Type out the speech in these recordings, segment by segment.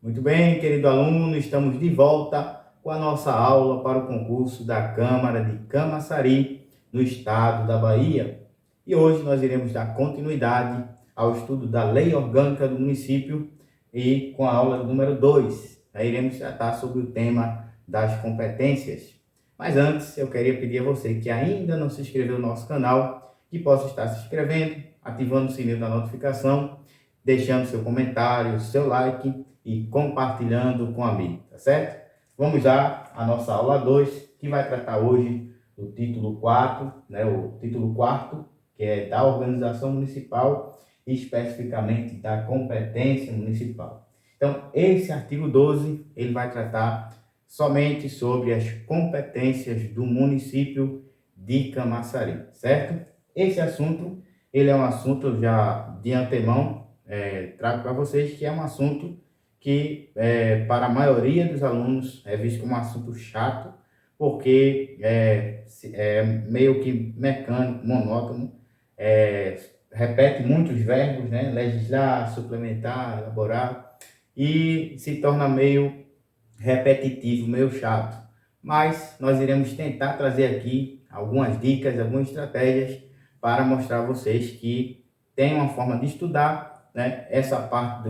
Muito bem, querido aluno, estamos de volta com a nossa aula para o concurso da Câmara de Camaçari, no estado da Bahia. E hoje nós iremos dar continuidade ao estudo da Lei Orgânica do Município e com a aula número 2. Aí iremos tratar sobre o tema das competências. Mas antes, eu queria pedir a você que ainda não se inscreveu no nosso canal, que possa estar se inscrevendo, ativando o sininho da notificação, deixando seu comentário, seu like e compartilhando com amigos, tá certo? Vamos lá à nossa aula 2, que vai tratar hoje do título 4, né, o título 4, que é da organização municipal e especificamente da competência municipal. Então, esse artigo 12, ele vai tratar somente sobre as competências do município de Camaçari, certo? Esse assunto, ele é um assunto já de antemão, trago para vocês que é um assunto que para a maioria dos alunos é visto como um assunto chato, porque é meio que mecânico, monótono, repete muitos verbos, né? Legislar, suplementar, elaborar, e se torna meio repetitivo, meio chato. Mas nós iremos tentar trazer aqui algumas dicas, algumas estratégias para mostrar a vocês que tem uma forma de estudar, né, essa parte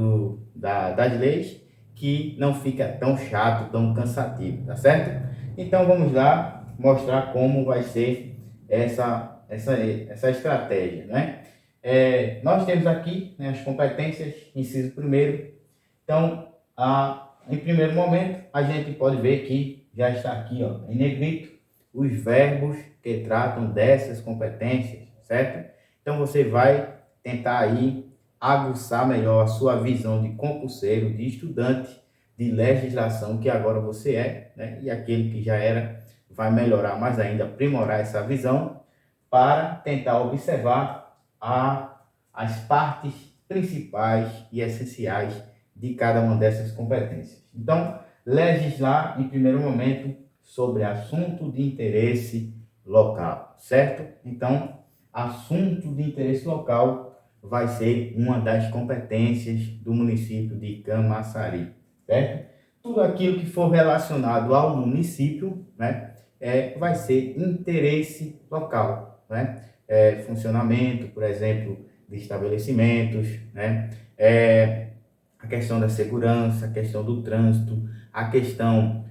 das leis, que não fica tão chato, tão cansativo, tá certo? Então vamos lá mostrar como vai ser essa estratégia, né? Nós temos aqui, né, as competências, inciso primeiro. Então, em primeiro momento, a gente pode ver que já está aqui, ó, em negrito, os verbos que tratam dessas competências, certo? Então, você vai tentar aí aguçar melhor a sua visão de concurseiro, de estudante de legislação, que agora você é, né? E aquele que já era, vai melhorar mais ainda, aprimorar essa visão para tentar observar as partes principais e essenciais de cada uma dessas competências. Então, legislar, em primeiro momento, sobre assunto de interesse local, certo? Então, assunto de interesse local vai ser uma das competências do município de Camaçari, certo? Tudo aquilo que for relacionado ao município, né, vai ser interesse local, né? Funcionamento, por exemplo, de estabelecimentos, né? A questão da segurança, a questão do trânsito, a questão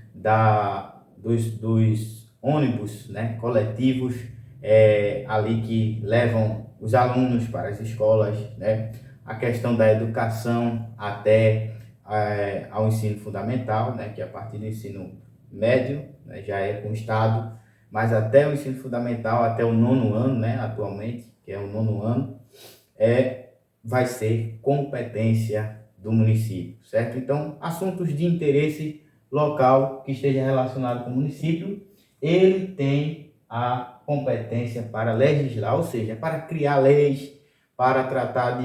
dos ônibus, né, coletivos, ali que levam os alunos para as escolas, né, a questão da educação até ao ensino fundamental, né, que a partir do ensino médio, né, já é com o Estado, mas até o ensino fundamental, até o 9º ano, né, atualmente, que é o 9º ano, vai ser competência do município, certo? Então, assuntos de interesse local que esteja relacionado com o município, ele tem a competência para legislar, ou seja, para criar leis, para tratar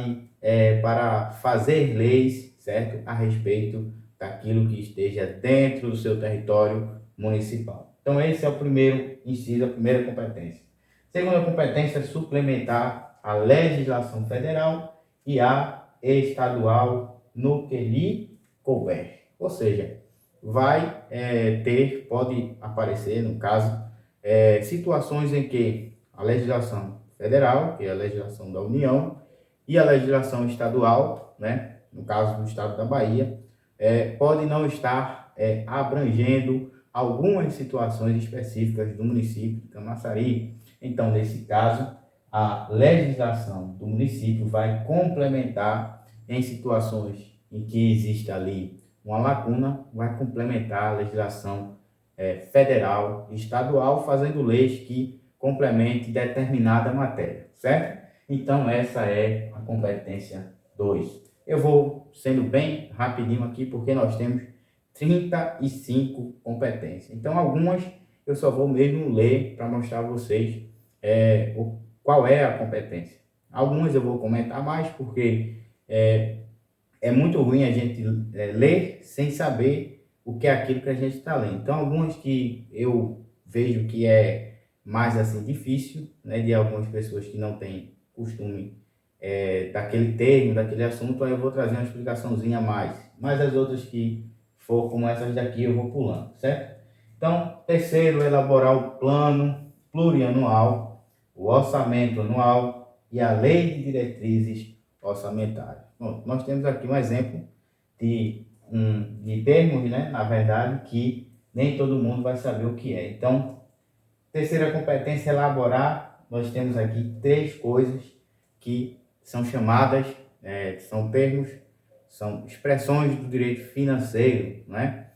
para fazer leis, certo? A respeito daquilo que esteja dentro do seu território municipal. Então, esse é o primeiro inciso, a primeira competência. Segunda competência é suplementar a legislação federal e a estadual no que lhe couber. Ou seja, vai pode aparecer, no caso, situações em que a legislação federal, que é a legislação da União, e a legislação estadual, né, no caso do estado da Bahia, pode não estar abrangendo algumas situações específicas do município de Camaçari. Então, nesse caso, a legislação do município vai complementar em situações em que existe ali uma lacuna, vai complementar a legislação federal e estadual, fazendo leis que complementem determinada matéria, certo? Então, essa é a competência 2. Eu vou sendo bem rapidinho aqui, porque nós temos 35 competências. Então, algumas eu só vou mesmo ler para mostrar a vocês qual é a competência. Algumas eu vou comentar mais, porque é muito ruim a gente ler sem saber o que é aquilo que a gente está lendo. Então, algumas que eu vejo que é mais assim difícil, né, de algumas pessoas que não têm costume daquele termo, daquele assunto, aí eu vou trazer uma explicaçãozinha a mais, mas as outras que for como essas daqui eu vou pulando, certo? Então, terceiro, elaborar o plano plurianual, o orçamento anual e a lei de diretrizes orçamentárias. Bom, nós temos aqui um exemplo de termos, né, na verdade, que nem todo mundo vai saber o que é. Então, terceira competência, elaborar, nós temos aqui três coisas que são chamadas, são termos, são expressões do direito financeiro, né?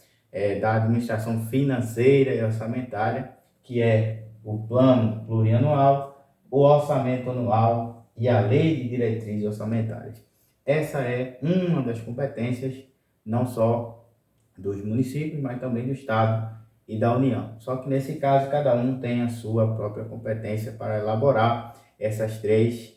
Da administração financeira e orçamentária, que é o plano plurianual, o orçamento anual e a lei de diretrizes orçamentárias. Essa é uma das competências, não só dos municípios, mas também do Estado e da União. Só que nesse caso, cada um tem a sua própria competência para elaborar essas três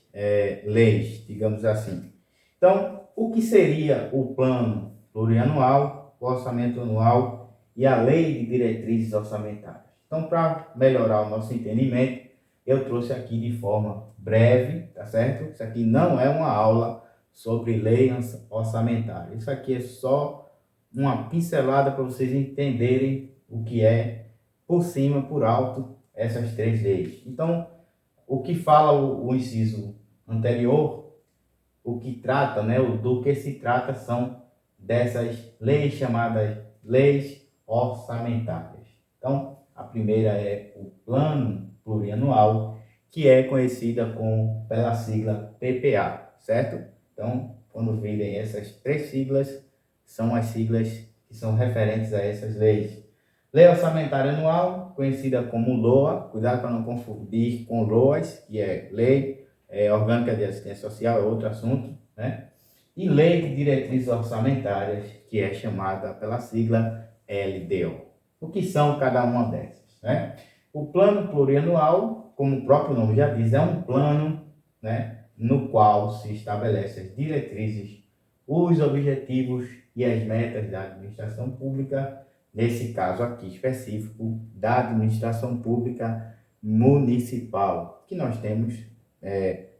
leis, digamos assim. Então, o que seria o plano plurianual, o orçamento anual e a lei de diretrizes orçamentárias? Então, para melhorar o nosso entendimento, eu trouxe aqui de forma breve, tá certo? Isso aqui não é uma aula sobre lei orçamentária. Isso aqui é só uma pincelada para vocês entenderem o que é, por cima, por alto, essas três leis. Então, o que fala o inciso anterior, o que trata, né, do que se trata são dessas leis chamadas leis orçamentárias. Então, a primeira é o Plano Plurianual, que é conhecida pela sigla PPA, certo? Então, quando virem essas três siglas, são as siglas que são referentes a essas leis. Lei Orçamentária Anual, conhecida como LOA, cuidado para não confundir com LOAS, que é Lei Orgânica de Assistência Social, é outro assunto, né? E Lei de Diretrizes Orçamentárias, que é chamada pela sigla LDO. O que são cada uma dessas, né? O Plano Plurianual, como o próprio nome já diz, é um plano, né, no qual se estabelece as diretrizes, os objetivos e as metas da administração pública, nesse caso aqui específico, da administração pública municipal, que nós temos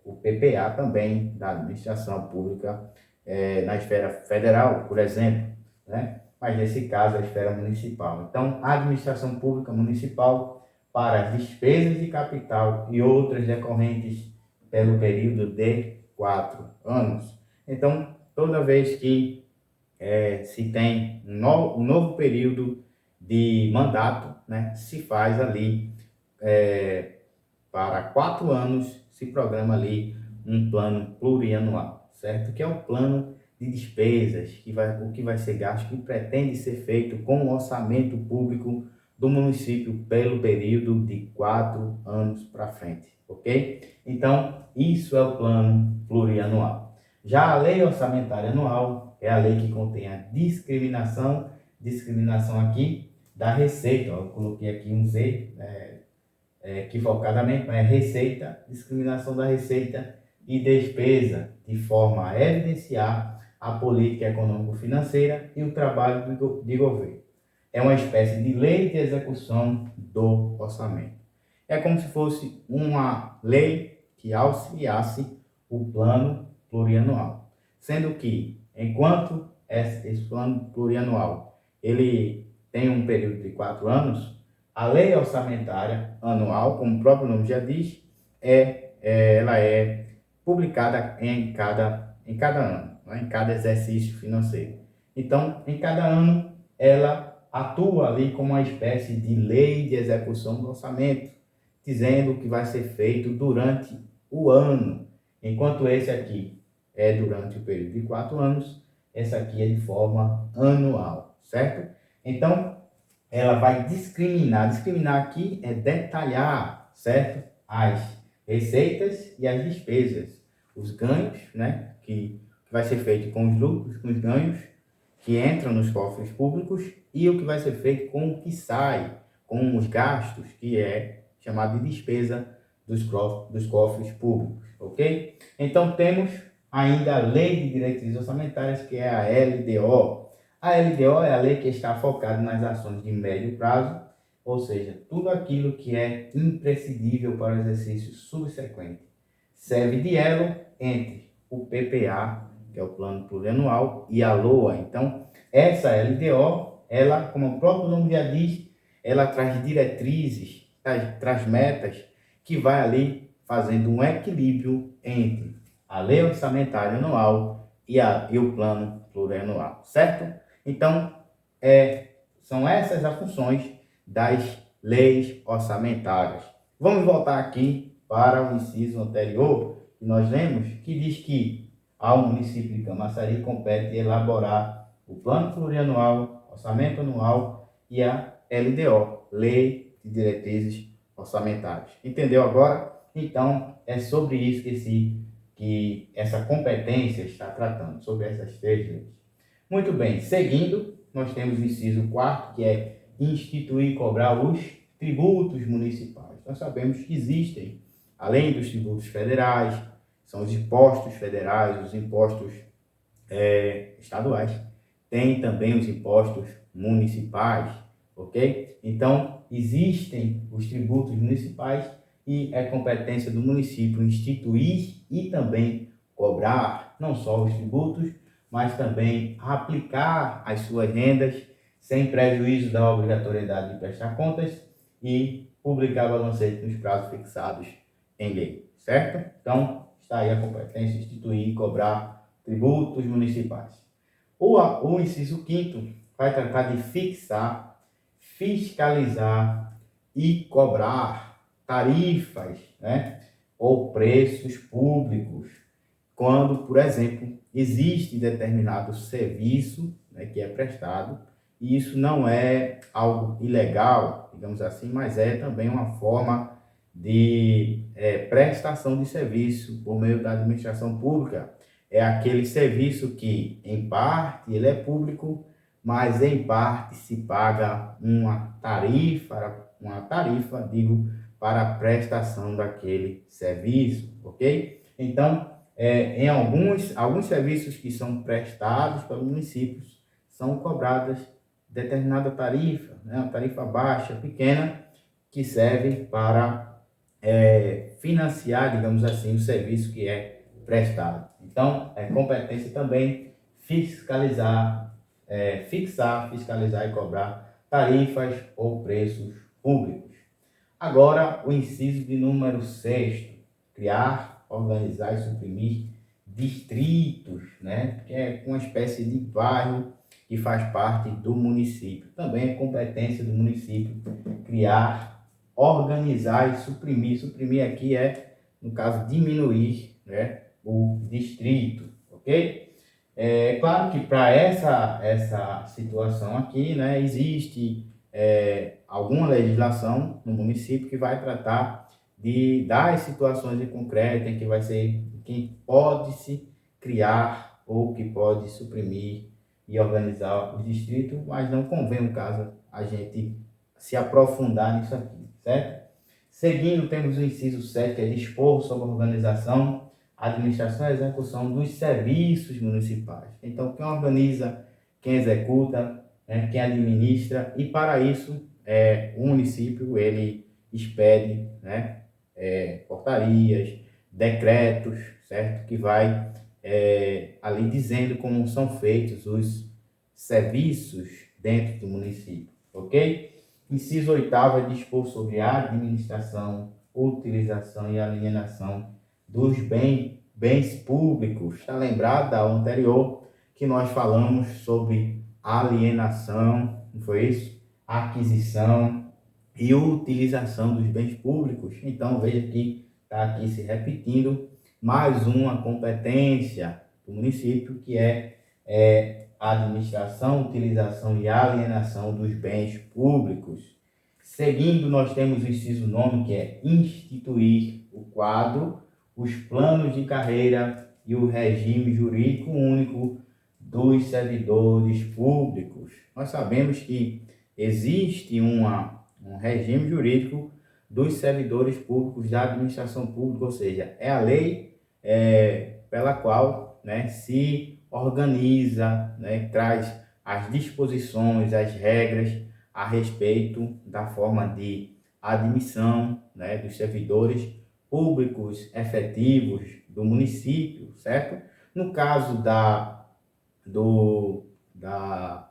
o PPA também, da administração pública na esfera federal, por exemplo, né? Mas nesse caso a esfera municipal. Então, a administração pública municipal para as despesas de capital e outras decorrentes pelo período de 4 anos. Então, toda vez que se tem um novo período de mandato, né, se faz ali para 4 anos, se programa ali um plano plurianual, certo? Que é o plano de despesas, o que vai ser gasto, que pretende ser feito com o orçamento público do município pelo período de 4 anos para frente, ok? Então, isso é o plano plurianual. Já a lei orçamentária anual é a lei que contém a discriminação aqui da receita, ó, eu coloquei aqui um Z, equivocadamente, mas receita, discriminação da receita e despesa, de forma a evidenciar a política econômico-financeira e o trabalho de governo. É uma espécie de lei de execução do orçamento. É como se fosse uma lei que auxiliasse o plano plurianual, sendo que, enquanto esse plano plurianual ele tem um período de 4 anos, a lei orçamentária anual, como o próprio nome já diz, ela é publicada em cada ano, né? Em cada exercício financeiro. Então, em cada ano, ela atua ali como uma espécie de lei de execução do orçamento, dizendo o que vai ser feito durante o ano. Enquanto esse aqui é durante o período de 4 anos, essa aqui é de forma anual, certo? Então, ela vai discriminar. Discriminar aqui é detalhar, certo? As receitas e as despesas. Os ganhos, né? Que vai ser feito com os lucros, com os ganhos que entram nos cofres públicos e o que vai ser feito com o que sai, com os gastos, que é chamado de despesa dos cofres públicos, ok? Então, temos ainda a Lei de Diretrizes Orçamentárias, que é a LDO. A LDO é a lei que está focada nas ações de médio prazo, ou seja, tudo aquilo que é imprescindível para o exercício subsequente. Serve de elo entre o PPA que é o Plano Plurianual, e a LOA. Então, essa LDO, ela, como o próprio nome já diz, ela traz diretrizes, traz metas, que vai ali fazendo um equilíbrio entre a lei orçamentária anual e o plano plurianual, certo? Então, são essas as funções das leis orçamentárias. Vamos voltar aqui para o inciso anterior, que nós lemos, que diz que ao município de Camaçari compete elaborar o plano plurianual, orçamento anual e a LDO, Lei de Diretrizes Orçamentárias. Entendeu agora? Então, é sobre isso que essa competência está tratando, sobre essas três leis. Muito bem, seguindo, nós temos o inciso 4º, que é instituir e cobrar os tributos municipais. Nós sabemos que existem, além dos tributos federais, são os impostos federais, os impostos estaduais, tem também os impostos municipais, ok? Então, existem os tributos municipais e é competência do município instituir e também cobrar não só os tributos, mas também aplicar as suas rendas sem prejuízo da obrigatoriedade de prestar contas e publicar balancete nos prazos fixados em lei, certo? Então, está aí a competência instituir e cobrar tributos municipais. O inciso 5º vai tratar de fixar, fiscalizar e cobrar tarifas, né, ou preços públicos, quando, por exemplo, existe determinado serviço, né, que é prestado, e isso não é algo ilegal, digamos assim, mas é também uma forma de prestação de serviço por meio da administração pública. É aquele serviço que, em parte, ele é público, mas em parte se paga uma tarifa, digo, para a prestação daquele serviço, ok? Então, em alguns serviços que são prestados pelos municípios, são cobradas determinada tarifa, né? Uma tarifa baixa, pequena, que serve para financiar, digamos assim, o serviço que é prestado. Então, é competência também fiscalizar, fixar, fiscalizar e cobrar tarifas ou preços públicos. Agora, o inciso de número 6º, criar, organizar e suprimir distritos, né? Que é uma espécie de bairro que faz parte do município. Também é competência do município criar, organizar e suprimir. Suprimir aqui no caso, diminuir, né, o distrito, ok? É claro que para essa situação aqui, né, existe alguma legislação no município que vai tratar das situações em concreto, em que vai ser quem pode se criar ou que pode suprimir e organizar o distrito, mas não convém, no caso, a gente se aprofundar nisso aqui, certo? Seguindo, temos o inciso 7, que é dispor sobre a organização, administração e execução dos serviços municipais. Então, quem organiza, quem executa, né, quem administra, e para isso, o município, ele expede, né, portarias, decretos, certo? Que vai ali dizendo como são feitos os serviços dentro do município, ok? Inciso 8º é dispor sobre a administração, utilização e alienação dos bens públicos. Está lembrado da anterior que nós falamos sobre alienação, não foi isso? Aquisição e utilização dos bens públicos. Então, veja que está aqui se repetindo mais uma competência do município, que é administração, utilização e alienação dos bens públicos. Seguindo, nós temos o inciso 9, que é instituir o quadro, os planos de carreira e o regime jurídico único dos servidores públicos. Nós sabemos que existe um regime jurídico dos servidores públicos da administração pública, ou seja, é a lei pela qual, né, se organiza, né, traz as disposições, as regras a respeito da forma de admissão, né, dos servidores públicos efetivos do município, certo? No caso da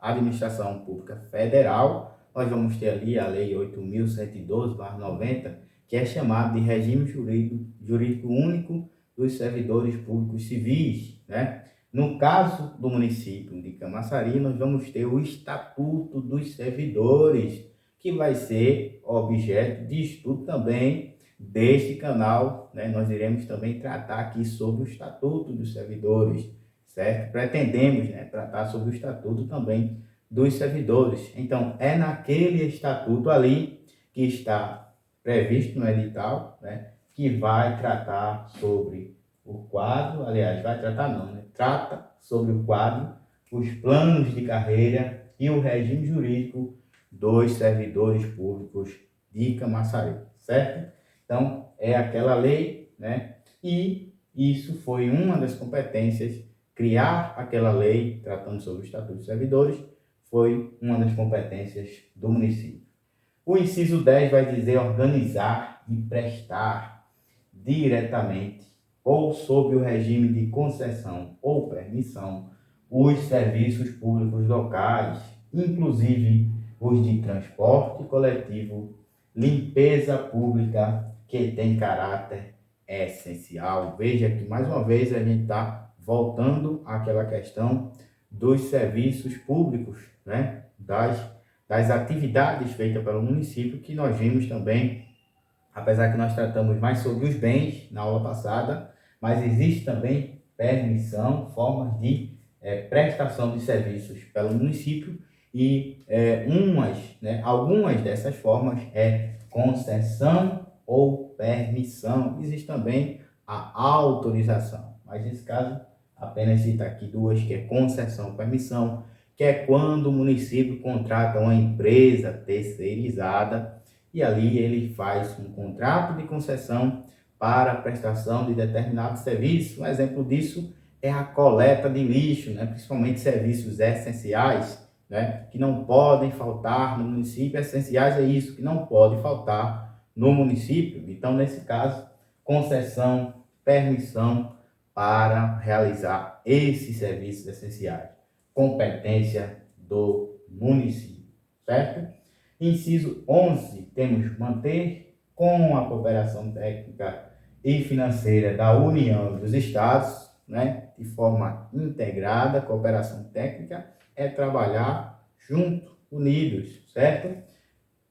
Administração Pública Federal, nós vamos ter ali a Lei 8.112/90, que é chamada de Regime Jurídico Único dos Servidores Públicos Civis, né? No caso do município de Camaçari, nós vamos ter o Estatuto dos Servidores, que vai ser objeto de estudo também deste canal, né? Nós iremos também tratar aqui sobre o Estatuto dos Servidores, certo? Pretendemos, né, tratar sobre o Estatuto também dos Servidores. Então, é naquele Estatuto ali que está previsto no edital, né, que vai tratar sobre o quadro, aliás, vai tratar não, né? Trata sobre o quadro, os planos de carreira e o regime jurídico dos servidores públicos de Camaçari, certo? Então, é aquela lei, né? E isso foi uma das competências, criar aquela lei tratando sobre o Estatuto dos Servidores, foi uma das competências do município. O inciso 10 vai dizer organizar e prestar diretamente ou sob o regime de concessão ou permissão os serviços públicos locais, inclusive os de transporte coletivo, limpeza pública, que tem caráter essencial. Veja que, mais uma vez, a gente está voltando àquela questão dos serviços públicos, né? Das atividades feitas pelo município, que nós vimos também, apesar que nós tratamos mais sobre os bens na aula passada, mas existe também permissão, formas de prestação de serviços pelo município e algumas dessas formas é concessão ou permissão. Existe também a autorização, mas nesse caso apenas cita aqui duas, que é concessão e permissão, que é quando o município contrata uma empresa terceirizada e ali ele faz um contrato de concessão para a prestação de determinado serviço. Um exemplo disso é a coleta de lixo, né? Principalmente serviços essenciais, né? Que não podem faltar no município. Essenciais é isso, que não pode faltar no município. Então, nesse caso, concessão, permissão para realizar esses serviços essenciais. Competência do município, certo? Inciso 11, temos manter com a cooperação técnica e financeira da União e dos Estados, né, de forma integrada. Cooperação técnica é trabalhar junto, unidos, certo?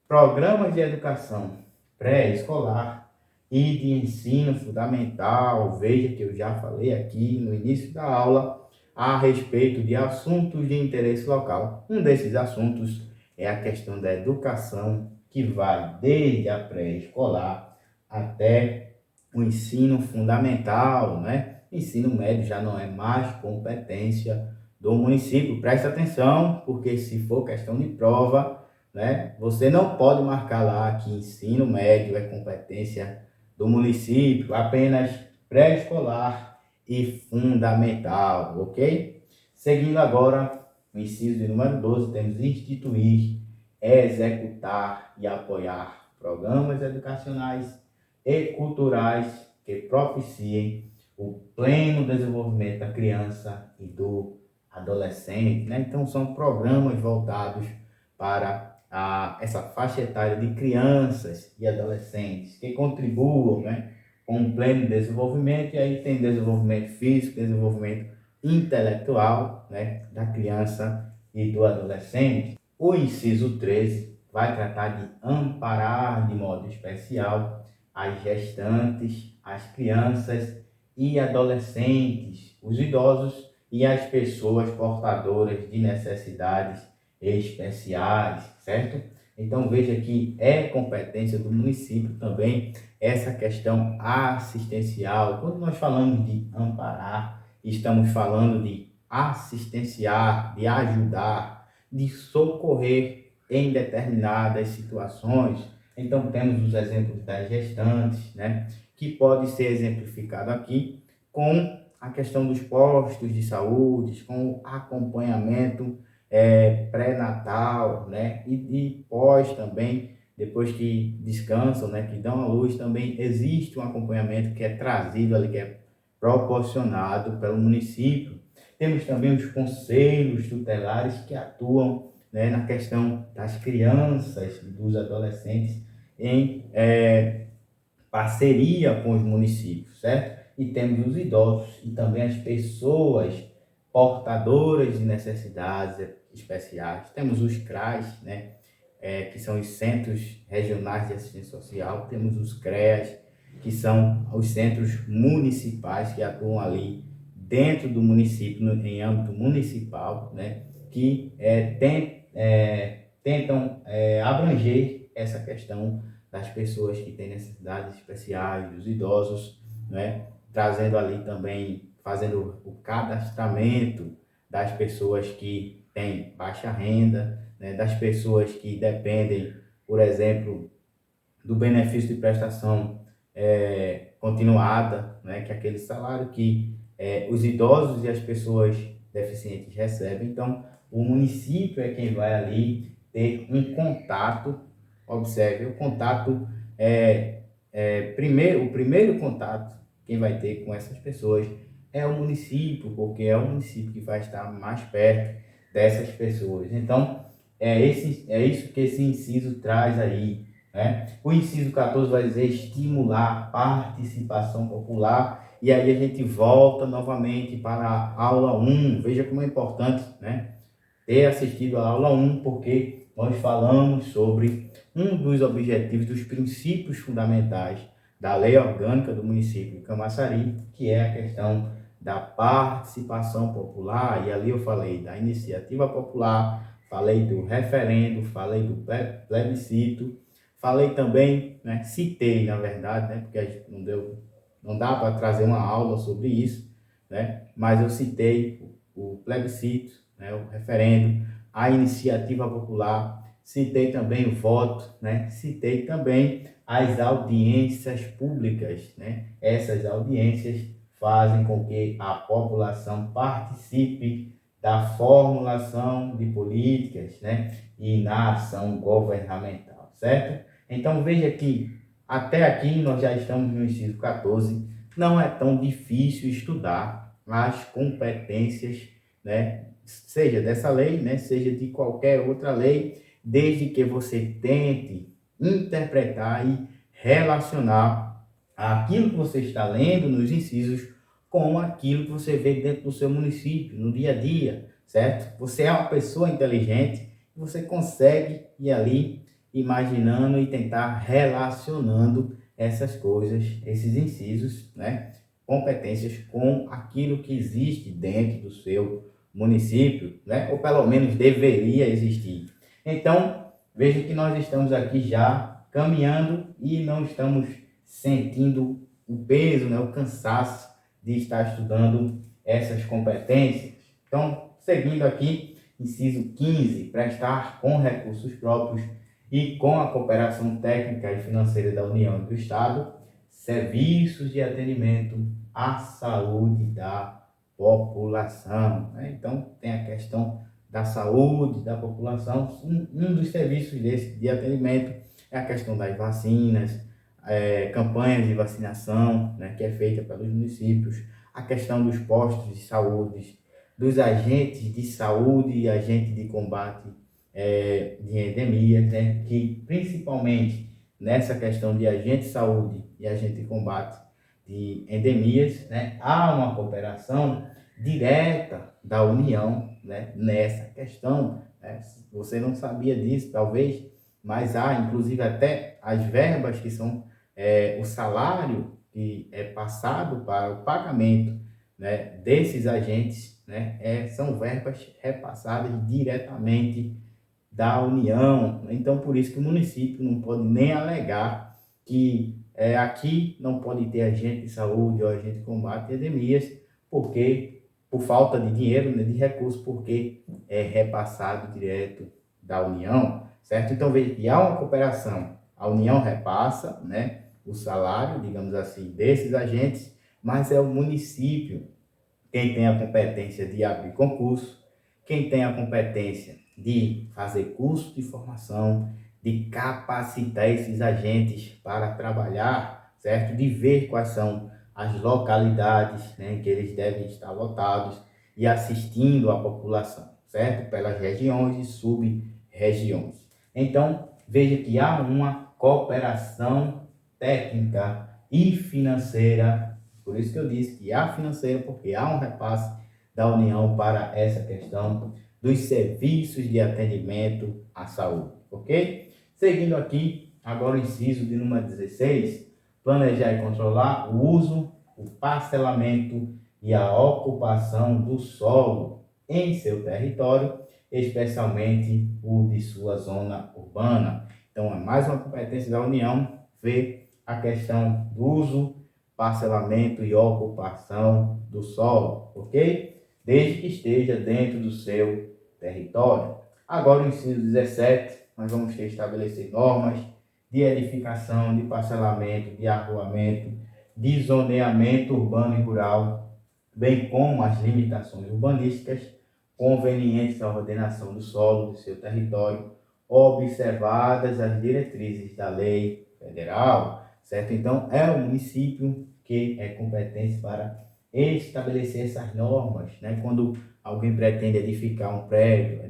Programas de educação pré-escolar e de ensino fundamental. Veja que eu já falei aqui no início da aula a respeito de assuntos de interesse local. Um desses assuntos é a questão da educação, que vai desde a pré-escolar até o ensino fundamental, né? Ensino médio já não é mais competência do município. Presta atenção, porque se for questão de prova, né, você não pode marcar lá que ensino médio é competência do município, apenas pré-escolar e fundamental, ok? Seguindo agora, o inciso de número 12, temos instituir, executar e apoiar programas educacionais e culturais que propiciem o pleno desenvolvimento da criança e do adolescente, né? Então, são programas voltados para essa faixa etária de crianças e adolescentes que contribuam, né, com o pleno desenvolvimento. E aí tem desenvolvimento físico, desenvolvimento intelectual, né, da criança e do adolescente. O inciso 13 vai tratar de amparar de modo especial as gestantes, as crianças e adolescentes, os idosos e as pessoas portadoras de necessidades especiais, certo? Então veja que é competência do município também essa questão assistencial. Quando nós falamos de amparar, estamos falando de assistenciar, de ajudar, de socorrer em determinadas situações. Então temos os exemplos das gestantes, né, que pode ser exemplificado aqui com a questão dos postos de saúde, com o acompanhamento pré-natal, né, e pós também, depois que descansam, né, que dão à luz, também existe um acompanhamento que é trazido ali, que é proporcionado pelo município. Temos também os conselhos tutelares que atuam, né, na questão das crianças e dos adolescentes em parceria com os municípios, certo? E temos os idosos e também as pessoas portadoras de necessidades especiais. Temos os CRAs, né? Que são os Centros Regionais de Assistência Social. Temos os CREAS, que são os centros municipais que atuam ali dentro do município, em âmbito municipal, né? Que tentam abranger essa questão das pessoas que têm necessidades especiais, dos idosos, né? Trazendo ali também, fazendo o cadastramento das pessoas que têm baixa renda, né? Das pessoas que dependem, por exemplo, do benefício de prestação continuada, né? Que é aquele salário que os idosos e as pessoas deficientes recebem. Então, o município é quem vai ali ter um contato. Observe, o contato o primeiro contato quem vai ter com essas pessoas é o município, porque é o município que vai estar mais perto dessas pessoas. Então, é isso que esse inciso traz aí, né? O inciso 14 vai dizer estimular a participação popular, e aí a gente volta novamente para a aula 1. Veja como é importante, né, ter assistido a aula 1, porque nós falamos sobre um dos objetivos, dos princípios fundamentais da Lei Orgânica do município de Camaçari, que é a questão da participação popular, e ali eu falei da iniciativa popular, falei do referendo, falei do plebiscito, falei também, né, citei, na verdade, né, porque a gente não dá para trazer uma aula sobre isso, né, mas eu citei o plebiscito, né, o referendo, a iniciativa popular, citei também o voto, né, citei também as audiências públicas, né, essas audiências fazem com que a população participe da formulação de políticas, né, e na ação governamental, certo? Então veja que até aqui nós já estamos no inciso 14, não é tão difícil estudar as competências, né, seja dessa lei, né, seja de qualquer outra lei, desde que você tente interpretar e relacionar aquilo que você está lendo nos incisos com aquilo que você vê dentro do seu município, no dia a dia, certo? Você é uma pessoa inteligente, você consegue ir ali imaginando e tentar relacionando essas coisas, esses incisos, né, competências com aquilo que existe dentro do seu município, né, ou pelo menos deveria existir. Então, veja que nós estamos aqui já caminhando e não estamos sentindo o peso, né, o cansaço de estar estudando essas competências. Então, seguindo aqui, inciso 15, prestar com recursos próprios e com a cooperação técnica e financeira da União e do Estado, serviços de atendimento à saúde da população, né? Então, tem a questão da saúde da população. Um dos serviços de atendimento é a questão das vacinas, campanhas de vacinação, né, que é feita pelos municípios, a questão dos postos de saúde, dos agentes de saúde e agentes de combate de endemias, né, que principalmente nessa questão de agente de saúde e agente de combate de endemias, né, há uma cooperação direta da União, né, nessa questão. Né? Você não sabia disso, talvez, mas há, inclusive, até as verbas que são o salário que é passado para o pagamento, né, desses agentes, né, são verbas repassadas diretamente da União. Então, por isso que o município não pode nem alegar que aqui não pode ter agente de saúde ou agente de combate a endemias, porque por falta de dinheiro, né, de recursos, porque é repassado direto da União, certo? Então, veja que há uma cooperação. A União repassa, né, o salário, digamos assim, desses agentes, mas é o município quem tem a competência de abrir concurso, quem tem a competência de fazer curso de formação, de capacitar esses agentes para trabalhar, certo? De ver quais são as localidades, né, em que eles devem estar lotados e assistindo a população, certo? Pelas regiões e sub-regiões. Então, veja que há uma cooperação técnica e financeira, por isso que eu disse que há financeira, porque há um repasse da União para essa questão dos serviços de atendimento à saúde, ok? Seguindo aqui, agora o inciso de número 16, planejar e controlar o uso, o parcelamento e a ocupação do solo em seu território, especialmente o de sua zona urbana. Então, é mais uma competência da União ver a questão do uso, parcelamento e ocupação do solo, ok? Desde que esteja dentro do seu território. Agora, o inciso 17, nós vamos ter que estabelecer normas de edificação, de parcelamento, de arruamento, de zoneamento urbano e rural, bem como as limitações urbanísticas convenientes à ordenação do solo do seu território, observadas as diretrizes da lei federal, certo? Então, é o município que é competente para estabelecer essas normas, né? Quando alguém pretende edificar um prédio,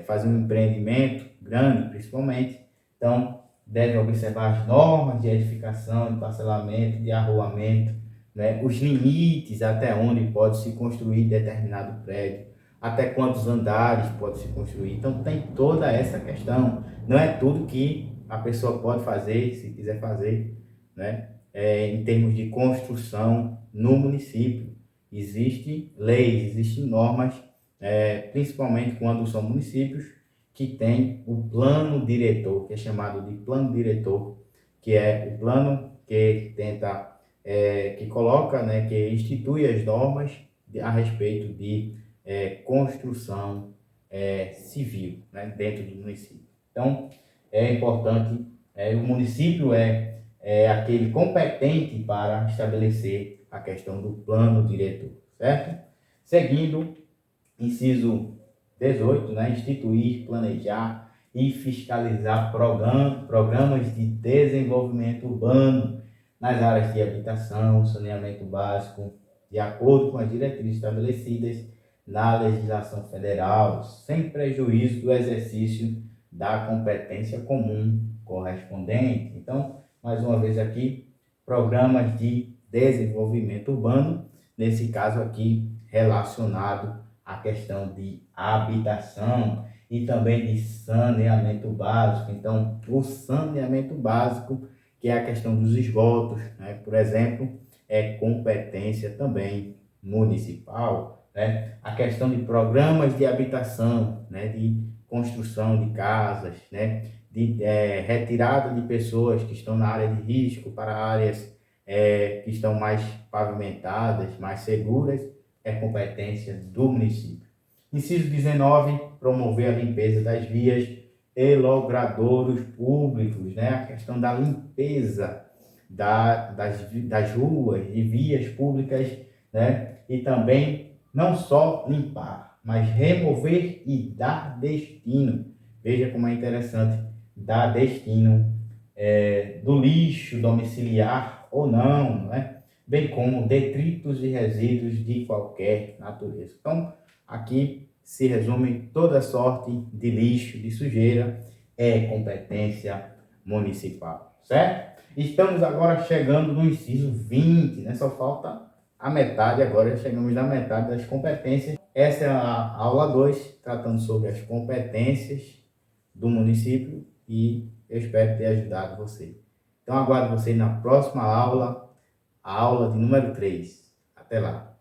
fazer um empreendimento grande, principalmente, então deve observar as normas de edificação, de parcelamento, de arruamento, né? Os limites até onde pode se construir determinado prédio, até quantos andares pode se construir. Então tem toda essa questão. Não é tudo que a pessoa pode fazer, se quiser fazer, né? Em termos de construção no município. Existem leis, existem normas, principalmente quando são municípios que têm o plano diretor, que é chamado de plano diretor, que é o plano que tenta, que coloca, né, que institui as normas a respeito de construção civil, né, dentro do município. Então, é importante, o município é aquele competente para estabelecer a questão do plano diretor, certo? Seguindo, inciso 18, né, instituir, planejar e fiscalizar programas de desenvolvimento urbano nas áreas de habitação, saneamento básico, de acordo com as diretrizes estabelecidas na legislação federal, sem prejuízo do exercício da competência comum correspondente. Então, mais uma vez aqui, programas de desenvolvimento urbano, nesse caso aqui relacionado à questão de habitação e também de saneamento básico. Então, o saneamento básico, que é a questão dos esgotos, né? Por exemplo, é competência também municipal, né? A questão de programas de habitação, né? De construção de casas, né? De retirada de pessoas que estão na área de risco para áreas que estão mais pavimentadas, mais seguras, é competência do município. Inciso 19, promover a limpeza das vias e logradouros públicos, né? A questão da limpeza das ruas e vias públicas, né? E também não só limpar, mas remover e dar destino. Veja como é interessante dar destino do lixo domiciliar ou não, né? Bem como detritos e resíduos de qualquer natureza. Então, aqui se resume toda sorte de lixo, de sujeira, é competência municipal, certo? Estamos agora chegando no inciso 20, né? Só falta a metade, agora chegamos na metade das competências. Essa é a aula 2, tratando sobre as competências do município e eu espero ter ajudado você. Então, aguardo você na próxima aula, a aula de número 3. Até lá!